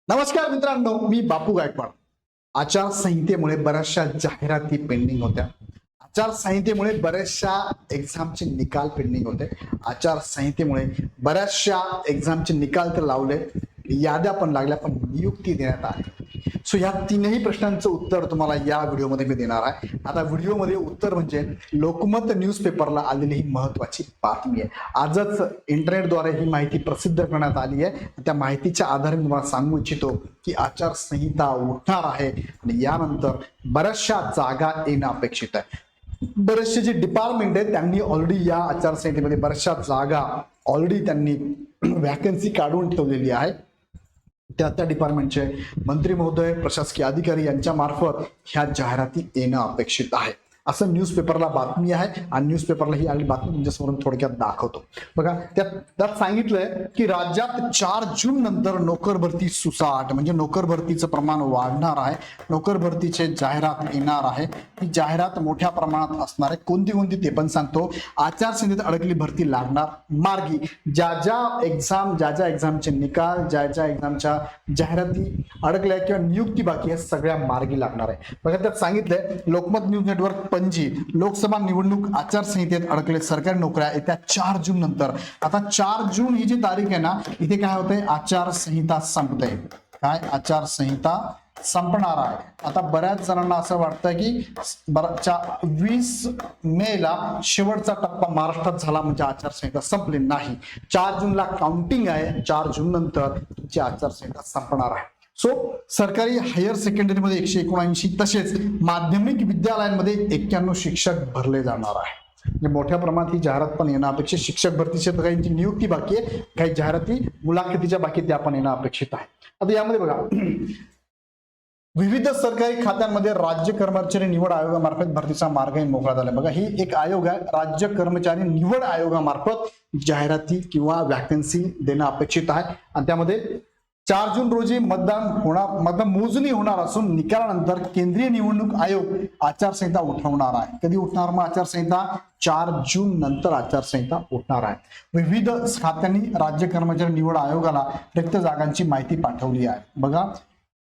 नमस्कार मित्रांनो, मी बापू गायकवाड. आचारसंहितेमुळे बऱ्याचशा जाहिराती पेंडिंग होत्या. आचारसंहितेमुळे बऱ्याचशा एक्झामचे निकाल पेंडिंग होते. आचारसंहितेमुळे बऱ्याचशा एक्झामचे निकाल तर लावले, याद्या पण लागल्या, पण नियुक्ती देण्यात आली. सो या तीनही प्रश्नांचं उत्तर तुम्हाला या व्हिडिओमध्ये मी देणार आहे. आता व्हिडिओमध्ये उत्तर म्हणजे लोकमत न्यूजपेपरला आलेली ही महत्वाची बातमी आहे. आजच इंटरनेटद्वारे ही माहिती प्रसिद्ध करण्यात आली आहे. त्या माहितीच्या आधारे मी तुम्हाला सांगू इच्छितो की आचारसंहिता उठणार आहे आणि यानंतर बऱ्याचशा जागा येणं अपेक्षित आहे. बरेचसे जे डिपार्टमेंट आहेत त्यांनी ऑलरेडी या आचारसंहितेमध्ये बऱ्याचशा जागा ऑलरेडी त्यांनी वॅकन्सी काढून ठेवलेली आहे. त्या डिपार्टमेंटचे मंत्री महोदय, प्रशासकीय अधिकारी यांच्या मार्फत ह्या जाहिराती येणं अपेक्षित आहे, असं न्यूजपेपरला बातमी आहे. आणि न्यूजपेपरला ही आली बातमी तुमच्यासमोर थोडक्यात दाखवतो. बघा, त्यात सांगितलंय की राज्यात 4 जून नंतर नोकर भरती सुसाट, म्हणजे नोकर भरतीचं प्रमाण वाढणार आहे. नोकर भरतीचे जाहिरात येणार आहे. ही जाहिरात मोठ्या प्रमाणात असणार आहे. कोणती ते पण सांगतो. आचारसंहितेत अडकली भरती लागणार मार्गी. ज्या एक्झामचे निकाल, ज्या एक्झामच्या जाहिराती अडकल्या किंवा नियुक्ती बाकी आहे, सगळ्या मार्गी लागणार आहे. बघा, त्यात सांगितलंय लोकमत न्यूज नेटवर्क पणजी, लोकसभा निवडणूक आचारसंहितेत अडकले सरकारी नोकऱ्या येत्या 4 जून नंतर. आता 4 जून ही जी तारीख आहे ना, इथे काय होतंय, आचारसंहिता संपते. काय, आचारसंहिता संपणार आहे. आता बऱ्याच जणांना असं वाटतं की 20 मे ला शेवटचा टप्पा महाराष्ट्रात झाला म्हणजे आचारसंहिता संपली. नाही, 4 जूनला काउंटिंग आहे. 4 जून नंतर तुमची आचारसंहिता संपणार आहे. सो सरकारी हायर सेकंडरीमध्ये 179, तसेच माध्यमिक विद्यालयांमध्ये 91 शिक्षक भरले जाणार आहे. म्हणजे मोठ्या प्रमाणात ही जाहिरात पण येणं अपेक्षित. शिक्षक भरतीच्या काहींची नियुक्ती बाकी आहे, काही जाहिराती मुलाखतीच्या बाकी त्या पण येणं अपेक्षित आहे. आता यामध्ये बघा, विविध सरकारी खात्यांमध्ये राज्य कर्मचारी निवड आयोगामार्फत भरतीचा मार्गही मोकळा झाला. बघा, ही एक आयोग आहे, राज्य कर्मचारी निवड आयोगामार्फत जाहिराती किंवा वॅकन्सी देणं अपेक्षित आहे. आणि त्यामध्ये 4 जून रोजी मतदान मोजणी होणार असून निकालानंतर केंद्रीय निवडणूक आयोग आचारसंहिता उठवणार आहे. कधी उठणार मग आचारसंहिता? 4 जून नंतर आचारसंहिता उठणार आहे. विविध खात्यांनी राज्य कर्मचारी निवड आयोगाला रिक्त जागांची माहिती पाठवली आहे. बघा,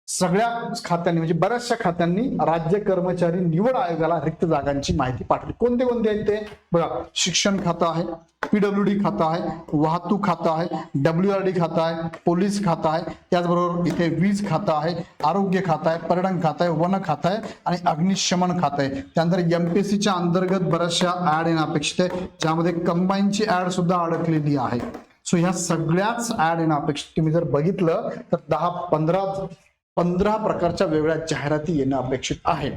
सगळ्या खात्यांनी म्हणजे बऱ्याचशा खात्यांनी राज्य कर्मचारी निवड आयोगाला रिक्त जागांची माहिती पाठवली. कोणते आहेत ते बघा, शिक्षण खातं आहे, PWD खातं आहे, वाहतूक खातं आहे, WRD खातं आहे, पोलीस खातं आहे, त्याचबरोबर इथे वीज खातं आहे, आरोग्य खातं आहे, पर्यटन खातं आहे, वन खातं आहे आणि अग्निशमन खातं आहे. त्यानंतर MPSCच्या अंतर्गत बऱ्याचशा ऍड येणं अपेक्षित आहे, ज्यामध्ये कंबाईनची ऍड सुद्धा अडकलेली आहे. सो ह्या सगळ्याच ऍड येणं अपेक्षित. तुम्ही जर बघितलं तर 10-15 प्रकारच्या वेगळ्या जाहिराती येणं अपेक्षित आहे.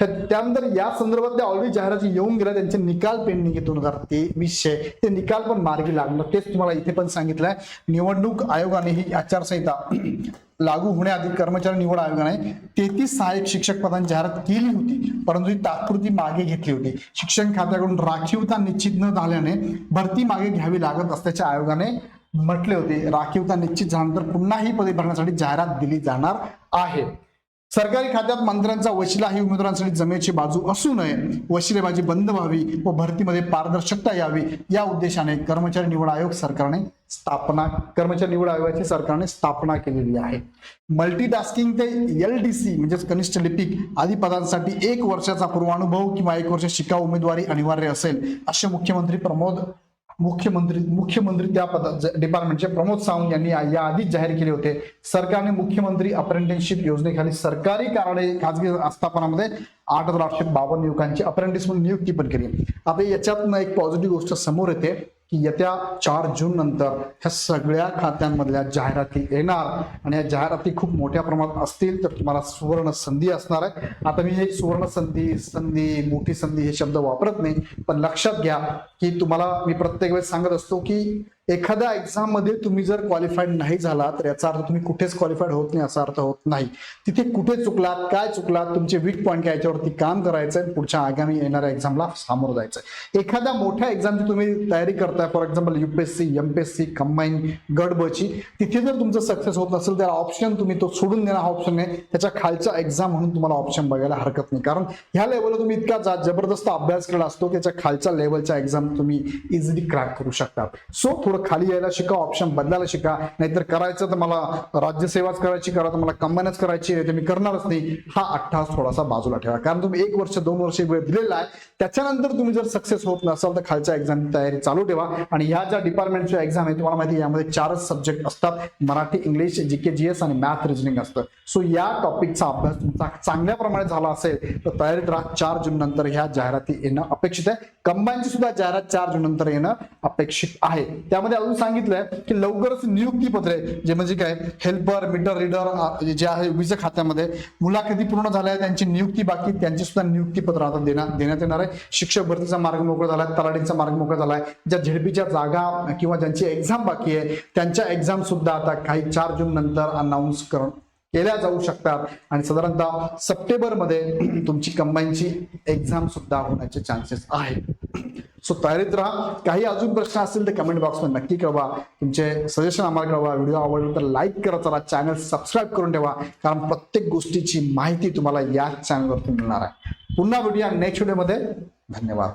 त्यानंतर या संदर्भातल्या ऑलरेडी जाहिराती येऊन गेल्या, त्यांचे निकाल पेंडिंग आहे 2023चे. ते निकाल पण मार्गी लागणार. तेच तुम्हाला इथे पण सांगितलंय. निवडणूक आयोगाने ही आचारसंहिता लागू होण्याआधी कर्मचारी निवड आयोगाने 33 सहाय्यक शिक्षक पदांची जाहिरात केली होती, परंतु ही तात्पुरती मागे घेतली होती. शिक्षण खात्याकडून राखीवता निश्चित न झाल्याने भरती मागे घ्यावी लागत असल्याचे आयोगाने म्हटले होते. राखीवता निश्चित झाल्यानंतर पुन्हा ही पदे भरण्यासाठी जाहिरात दिली जाणार आहे. सरकारी खात्यात मंत्र्यांचा वशिला ही उमेदवारांसाठी जमेची बाजू असू नये, वशिलेबाजी बंद व्हावी व भरतीमध्ये पारदर्शकता यावी या उद्देशाने कर्मचारी निवड आयोगाची सरकारने स्थापना केलेली आहे. मल्टीटास्किंग ते LDC म्हणजेच कनिष्ठ लिपिक आदी पदांसाठी 1 वर्षाचा पूर्वानुभव किंवा 1 वर्ष शिकाऊ उमेदवारी अनिवार्य असेल, असे मुख्यमंत्री त्या डिपार्टमेंटचे प्रमोद सावंत यांनी याआधीच जाहीर केले होते. सरकारने मुख्यमंत्री अप्रेंटिसशिप योजनेखाली सरकारी कार्यालय खाजगी आस्थापनामध्ये 8,852 युवकांची अप्रेंटिस म्हणून नियुक्ती पण केली. आता याच्यातनं एक पॉझिटिव्ह गोष्ट समोर येते की येत्या 4 जून नंतर ह्या सगळ्या खात्यांमधल्या जाहिराती येणार आणि या जाहिराती खूप मोठ्या प्रमाणात असतील तर तुम्हाला सुवर्ण संधी असणार आहे. आता मी हे सुवर्ण संधी, मोठी संधी हे शब्द वापरत नाही, पण लक्षात घ्या की तुम्हाला मी प्रत्येक वेळेस सांगत असतो की एखाद्या एक्झाम मध्ये तुम्ही जर क्वालिफाईड नाही झाला तर याचा अर्थ तुम्ही कुठेच क्वालिफाईड होत नाही असा अर्थ होत नाही. तिथे कुठे चुकलात, काय चुकलात, तुमचे वीक पॉईंट काय, याच्यावरती काम करायचंय, पुढच्या आगामी येणाऱ्या एक्झामला सामोरं जायचंय. एखाद्या मोठ्या एक्झामची तुम्ही तयारी करताय, for example UPSC, MPSC, combine, गट ब ची, तिथे जर तुमचं सक्सेस होत नसेल तर ऑप्शन तुम्ही तो सोडून देणं हा ऑप्शन आहे. त्याच्या खालच्या एक्झाम म्हणून तुम्हाला ऑप्शन बघायला हरकत नाही, कारण ह्या लेवलला तुम्ही इतका जबरदस्त अभ्यास केला असतो त्याच्या खालच्या लेवलच्या एक्झाम तुम्ही इझिली क्रॅक करू शकता. सो थोडं खाली यायला शिका, ऑप्शन बदलायला शिका. नाहीतर करायचं तर मला राज्यसेवाच करायची, करा तर मला कंबाईनच करायची, नाही तर मी करणारच नाही, हा अट्टहास थोडासा बाजूला ठेवा. कारण तुम्ही 1 वर्ष 2 वर्ष वेळ दिलेला आहे, त्याच्यानंतर तुम्ही जर सक्सेस होत नसाल तर खालच्या एक्झाम तयारी चालू ठेवा. आणि ह्या ज्या डिपार्टमेंटच्या एक्झाम आहे तुम्हाला माहिती, यामध्ये 4च सब्जेक्ट असतात, मराठी, इंग्लिश, जीके, जीएस आणि मॅथ रिजनिंग असतं. सो या टॉपिकचा अभ्यास तुमचा चांगल्या प्रमाणे झाला असेल तर तयारीत राहा. 4 जून नंतर ह्या जाहिराती येणं अपेक्षित आहे. कंबाईनची सुद्धा जाहिरात 4 जून नंतर येणं अपेक्षित आहे. त्यामध्ये अजून सांगितलंय की लवकरच नियुक्तीपत्रे, जे म्हणजे काय हेल्पर, मीटर रीडर जे आहे वीज खात्यामध्ये मुलाखती पूर्ण झाल्या, त्यांची नियुक्ती बाकी, त्यांची सुद्धा नियुक्तीपत्र आता देण्यात येणार आहे. शिक्षक भरतीचा मार्ग मोकळा झाला, तलाठीचा मार्ग मोकळा झालाय. ज्या झेडपीच्या जागा किंवा ज्यांची एक्झाम बाकी आहे त्यांच्या एक्झाम सुद्धा आता काही 4 जून नंतर अनाऊन्स केल्या जाऊ शकतात. आणि साधारणतः सप्टेंबरमध्ये तुमची कंबाईनची एक्झाम सुद्धा होण्याचे चान्सेस आहेत. सो तयारीत राहा. काही अजून प्रश्न असतील तर कमेंट बॉक्समध्ये नक्की कळवा. तुमचे सजेशन आम्हाला कळवा. व्हिडिओ आवडला तर लाईक करा, चला चॅनल सबस्क्राईब करून ठेवा, कारण प्रत्येक गोष्टीची माहिती तुम्हाला या चॅनलवरती मिळणार आहे. पुन्हा भेटूया नेक्स्ट व्हिडिओमध्ये. धन्यवाद.